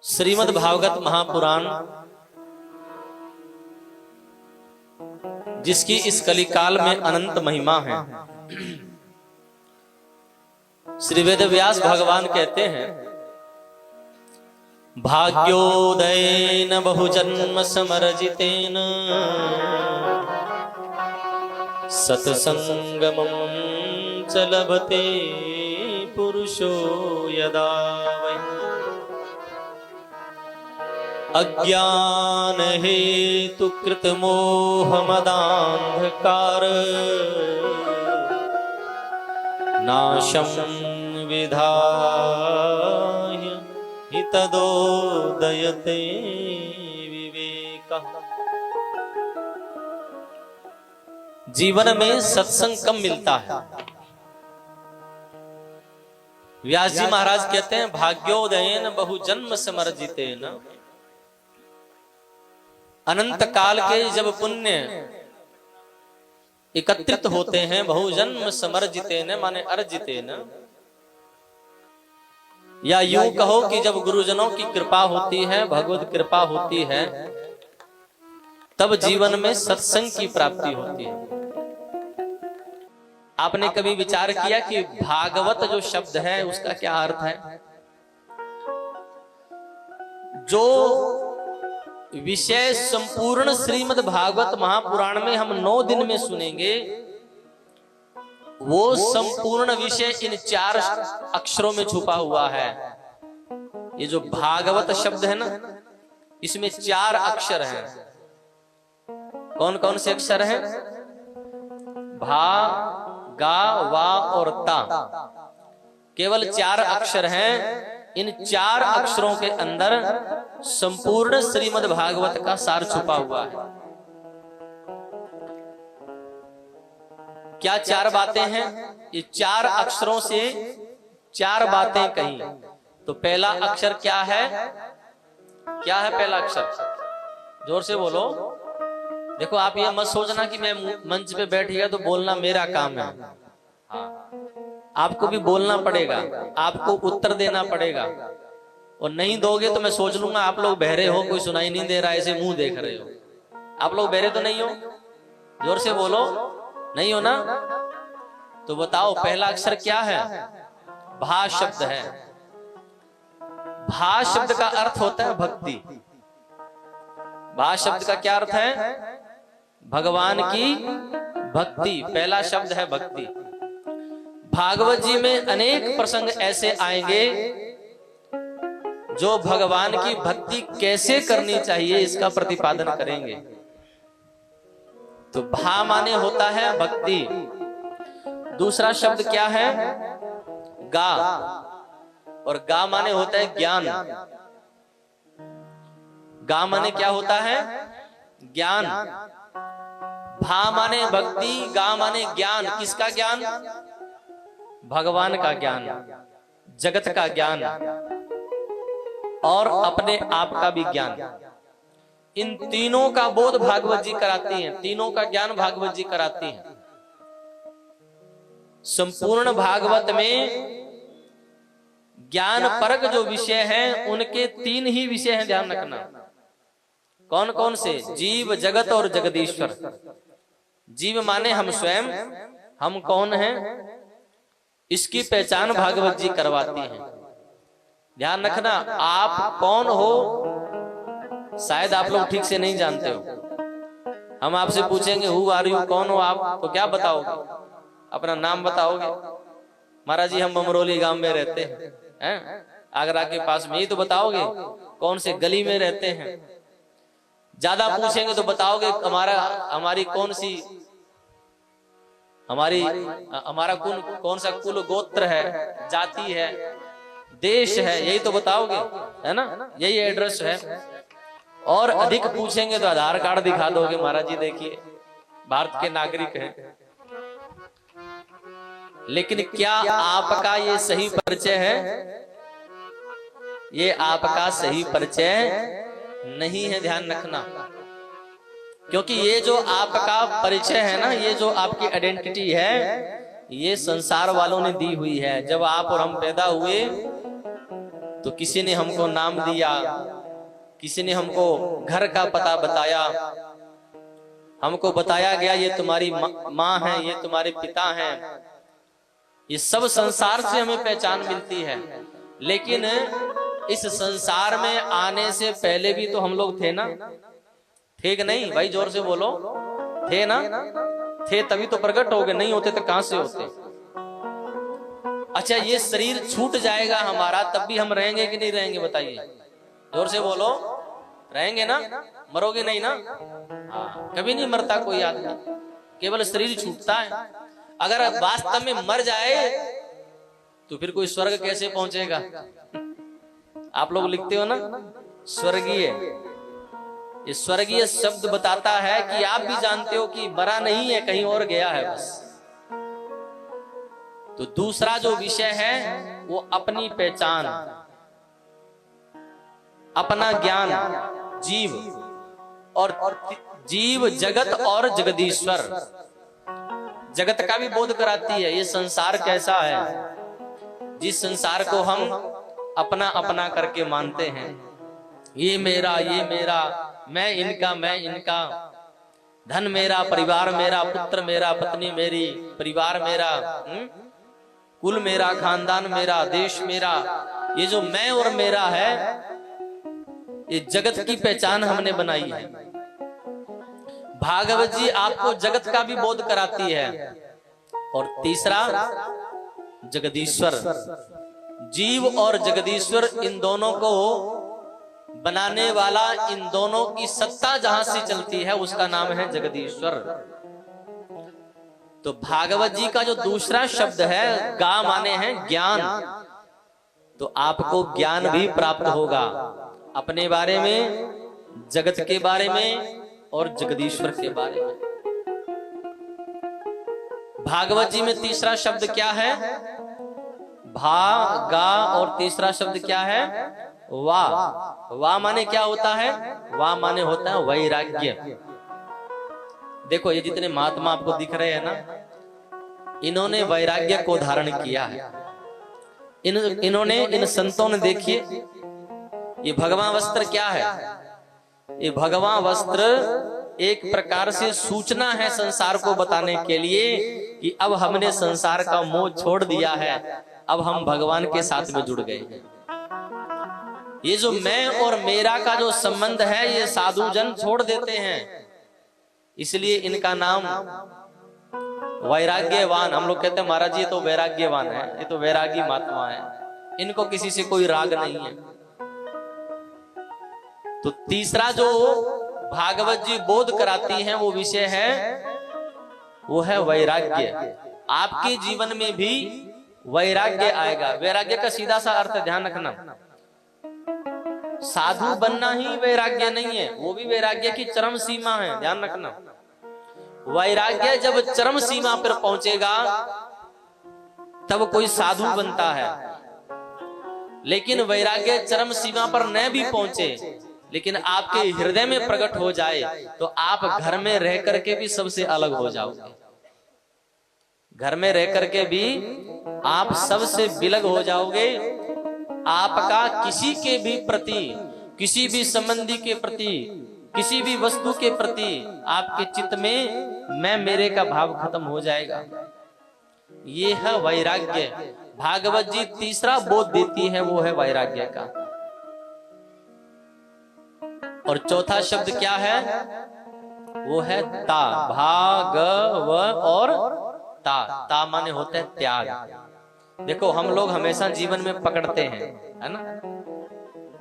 श्रीमद् भागवत महापुराण, जिसकी इस कलिकाल में अनंत महिमा है। श्री वेद व्यास भगवान कहते हैं, भाग्योदयेन बहुजन्म समर्जितेन सत्संगमं च लभते पुरुषो यदा वै। अज्ञान हेतु कृत मोह मदांधकार नाशं विधाय हि तदोदयते विवेकः। जीवन में सत्संग कम मिलता है। व्यास जी महाराज कहते हैं, भाग्योदयेन बहुजन्म समर्जितेन। अनंत काल के जब पुण्य एकत्रित होते हैं, बहुजन्म समर्जितेन माने अर्जितेन, या यूं कहो कि जब गुरुजनों की कृपा होती है, भगवत कृपा होती है, तब जीवन में सत्संग की प्राप्ति होती है। आपने कभी विचार किया कि भागवत जो शब्द है उसका क्या अर्थ है? जो विषय संपूर्ण श्रीमद् भागवत महापुराण में हम 9 दिन में सुनेंगे, वो संपूर्ण विषय इन 4 अक्षरों में छुपा हुआ है। ये जो भागवत शब्द है ना, इसमें 4 अक्षर हैं। कौन कौन से अक्षर हैं? भा, गा, वा और ता। केवल 4 अक्षर हैं। इन 4 अक्षरों के अंदर संपूर्ण श्रीमद् भागवत का सार छुपा हुआ है। क्या 4 बातें हैं? ये 4 अक्षरों से 4 बातें कही। तो पहला अक्षर क्या है? क्या है पहला अक्षर? जोर से बोलो। देखो, आप ये मत सोचना कि मैं मंच पे बैठ गया तो बोलना मेरा काम है। हाँ, आपको भी बोलना पड़ेगा, आपको उत्तर देना पड़ेगा। और नहीं दोगे तो मैं सोच लूंगा आप लोग बहरे हो, कोई सुनाई नहीं दे रहा, ऐसे मुंह देख रहे हो। आप लोग बहरे तो नहीं हो? जोर से बोलो। नहीं हो ना? तो बताओ पहला अक्षर क्या है? भा शब्द है। भा शब्द का अर्थ होता है भक्ति। भा शब्द का क्या अर्थ है? भगवान की भक्ति। पहला शब्द है भक्ति। भागवत जी में अनेक प्रसंग ऐसे आएंगे जो भगवान की भक्ति कैसे करनी चाहिए इसका प्रतिपादन करेंगे। तो भा माने होता है भक्ति। दूसरा शब्द क्या है? गा। और गा माने होता है ज्ञान। गा माने क्या होता है? ज्ञान। भा माने भक्ति, गा माने ज्ञान। किसका ज्ञान? भगवान का ज्ञान, जगत का ज्ञान और अपने आप का भी ज्ञान। इन तीनों का बोध भागवत जी कराती हैं। तीनों का ज्ञान भागवत जी कराती हैं। संपूर्ण भागवत में ज्ञान परक जो विषय हैं, उनके 3 ही विषय हैं, ध्यान रखना। कौन कौन से? जीव, जगत और जगदीश्वर। जीव माने हम स्वयं, हम कौन हैं, इसकी पहचान भागवत जी करवाती हैं। ध्यान रखना, आप कौन हो शायद आप लोग ठीक से नहीं जानते हो। हम आपसे पूछेंगे हु आर यू, कौन हो आप, तो क्या बताओगे? अपना नाम बताओगे? महाराज जी हम बमरोली गांव में रहते हैं, आगरा के पास में, ही तो बताओगे। कौन से गली में रहते हैं? ज्यादा पूछेंगे तो बताओगे हमारी कौन सी, हमारा कौन सा कुल गोत्र है, जाति है, देश है, यही तो बताओगे, है ना? यही एड्रेस है। और अधिक पूछेंगे तो आधार कार्ड दिखा दोगे, महाराज जी देखिए भारत के नागरिक हैं। लेकिन क्या आपका ये सही परिचय है? ये आपका सही परिचय नहीं है, ध्यान रखना। क्योंकि ये जो आपका परिचय है ना, ये जो आपकी आइडेंटिटी है, ये संसार वालों ने दी हुई है। जब आप और हम पैदा हुए तो किसी ने हमको नाम दिया, किसी ने हमको घर का पता बताया, हमको बताया गया ये तुम्हारी माँ है, ये तुम्हारे पिता हैं। ये सब संसार से हमें पहचान मिलती है। लेकिन इस संसार में आने से पहले भी तो हम लोग थे ना, थे कि नहीं भाई? जोर से बोलो, थे ना? थे तभी तो प्रकट हो गए, नहीं होते तो कहां से होते? अच्छा, ये शरीर छूट जाएगा हमारा, तब भी हम रहेंगे कि नहीं रहेंगे? बताइए, जोर से बोलो। रहेंगे ना? मरोगे नहीं ना? हाँ, कभी नहीं मरता कोई आदमी, केवल शरीर छूटता है। अगर वास्तव में मर जाए तो फिर कोई स्वर्ग कैसे पहुंचेगा? आप लोग लिखते हो ना स्वर्गीय। ये स्वर्गीय शब्द बताता है कि आप भी जानते हो कि मरा नहीं है, कहीं और गया है बस। तो दूसरा जो विषय है वो अपनी पहचान, अपना ज्ञान, जीव और जीव, जगत और जगदीश्वर। जगत का भी बोध कराती है, ये संसार कैसा है, जिस संसार को हम अपना अपना करके मानते हैं। ये मेरा, ये मेरा, मैं इनका, मैं इनका, धन मेरा, परिवार मेरा, पुत्र मेरा, पत्नी मेरी, परिवार मेरा, कुल मेरा, खानदान मेरा, देश मेरा। ये जो मैं और मेरा है, ये जगत की पहचान हमने बनाई है। भागवत जी आपको जगत का भी बोध कराती है। और तीसरा जगदीश्वर, जीव और जगदीश्वर, इन दोनों को बनाने वाला, इन दोनों की सत्ता जहां से चलती है उसका नाम है जगदीश्वर। तो भागवत जी का जो दूसरा शब्द है गा माने हैं ज्ञान, तो आपको ज्ञान भी प्राप्त होगा अपने बारे में, जगत के बारे में और जगदीश्वर के बारे में। भागवत जी में तीसरा शब्द क्या है? भा, गा, और तीसरा शब्द क्या है? वा। वा माने क्या होता है? वा माने होता है वैराग्य। देखो, ये जितने महात्मा आपको दिख रहे हैं ना, इन्होंने वैराग्य को धारण किया है। इन्होंने, इन संतों ने, देखिए ये भगवा वस्त्र क्या है? ये भगवा वस्त्र एक प्रकार से सूचना है संसार को बताने के लिए कि अब हमने संसार का मोह छोड़ दिया है, अब हम भगवान के साथ में जुड़ गए। ये जो मैं और मेरा का जो संबंध है, ये साधु जन छोड़ देते हैं, इसलिए इनका नाम वैराग्यवान। हम लोग कहते हैं महाराज ये तो वैराग्यवान है, ये तो वैरागी महात्मा है, इनको किसी से कोई राग नहीं है। तो तीसरा जो भागवत जी बोध कराती हैं वो विषय है, वो है वैराग्य। आपके जीवन में भी वैराग्य आएगा। वैराग्य का सीधा सा अर्थ ध्यान रखना, साधु बनना ही वैराग्य नहीं है, वो भी वैराग्य की चरम सीमा है, ध्यान रखना। वैराग्य जब चरम सीमा पर पहुंचेगा तब कोई साधु बनता है। लेकिन वैराग्य चरम सीमा पर न भी पहुंचे, लेकिन आपके हृदय में प्रकट हो जाए, तो आप घर में रह करके भी सबसे अलग हो जाओगे। घर में रह करके भी आप सबसे विलग हो जाओगे। आपका किसी के भी प्रति, किसी भी संबंधी के प्रति, किसी भी वस्तु के प्रति आपके चित्त में मैं मेरे का भाव खत्म हो जाएगा। ये है वैराग्य। भागवत जी तीसरा बोध देती है, वो है वैराग्य का। और चौथा शब्द क्या है? वो है ता। भागव और ता। ता माने होता है त्याग। देखो, हम लोग हमेशा जीवन में पकड़ते हैं, है ना,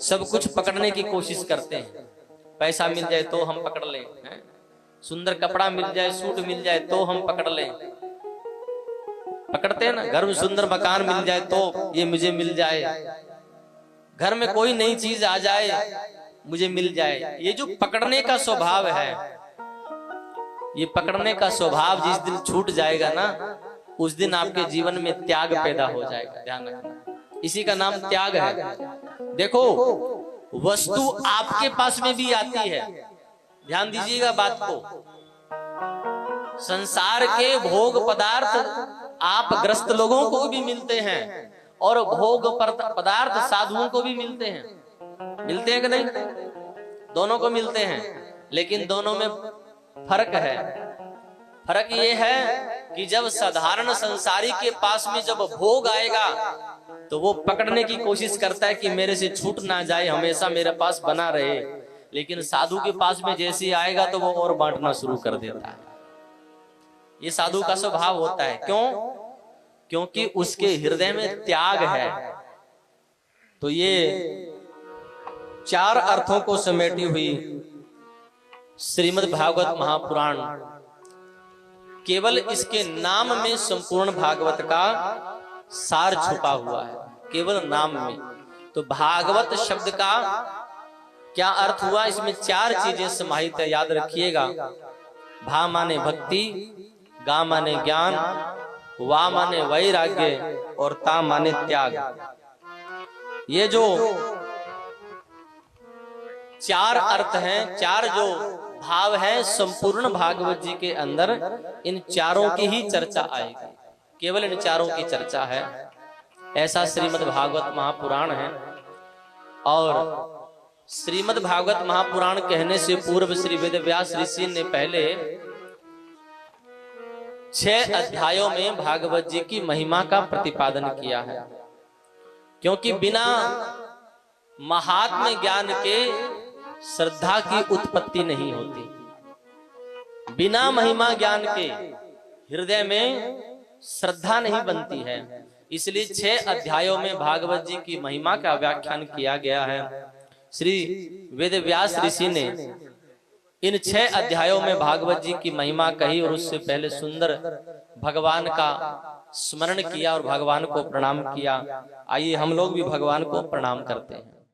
सब कुछ पकड़ने की कोशिश करते हैं। पैसा मिल जाए तो हम पकड़ लें, सुंदर कपड़ा मिल जाए, सूट मिल जाए तो हम पकड़ लें, पकड़ते हैं ना। घर में सुंदर मकान मिल जाए तो ये मुझे मिल जाए, घर में कोई नई चीज आ जाए मुझे मिल जाए। ये जो पकड़ने का स्वभाव है, ये पकड़ने का स्वभाव जिस दिन छूट जाएगा ना, उस दिन आपके जीवन में त्याग पैदा हो जाएगा। ध्यान रखना, इसी का नाम त्याग है। देखो, वस्तु आपके पास में भी आती है, ध्यान दीजिएगा बात को। संसार के भोग पदार्थ आप ग्रस्त लोगों को भी मिलते हैं, और भोग पदार्थ साधुओं को भी मिलते हैं कि नहीं? दोनों को मिलते हैं, लेकिन दोनों में फर्क है। फर्क ये है कि जब साधारण संसारी के पास में जब भोग आएगा तो वो पकड़ने की कोशिश करता है कि मेरे से छूट ना जाए, हमेशा मेरे पास बना रहे। लेकिन साधु के पास में जैसे ही आएगा तो वो और बांटना शुरू कर देता है। ये साधु का स्वभाव होता है। क्यों? क्योंकि उसके हृदय में त्याग है। तो ये 4 अर्थों को समेटी हुई श्रीमद् भागवत महापुराण, केवल इसके नाम में संपूर्ण भागवत का सार छुपा हुआ है, केवल नाम में। तो भागवत शब्द का क्या अर्थ हुआ? इसमें 4 चीजें समाहित है, याद रखिएगा। भा माने भक्ति, गा माने ज्ञान, वा माने वैराग्य और ता माने त्याग। ये जो 4 अर्थ हैं, 4 जो भाव है संपूर्ण भागवत जी के अंदर, इन चारों की ही चर्चा आएगी, केवल इन चारों की चर्चा है। ऐसा श्रीमद् भागवत महापुराण है। और श्रीमद् भागवत महापुराण कहने से पूर्व श्री वेदव्यास ऋषि ने पहले 6 अध्यायों में भागवत जी की महिमा का प्रतिपादन किया है। क्योंकि बिना महात्म्य ज्ञान के श्रद्धा की उत्पत्ति नहीं होती। बिना महिमा ज्ञान के हृदय में श्रद्धा नहीं बनती है। इसलिए 6 अध्यायों में भागवत जी की महिमा का व्याख्यान किया गया है। श्री वेदव्यास ऋषि ने इन 6 अध्यायों में भागवत जी की महिमा कही और उससे पहले सुंदर भगवान का स्मरण किया और भगवान को प्रणाम किया। आइए हम लोग भी भगवान को प्रणाम करते हैं।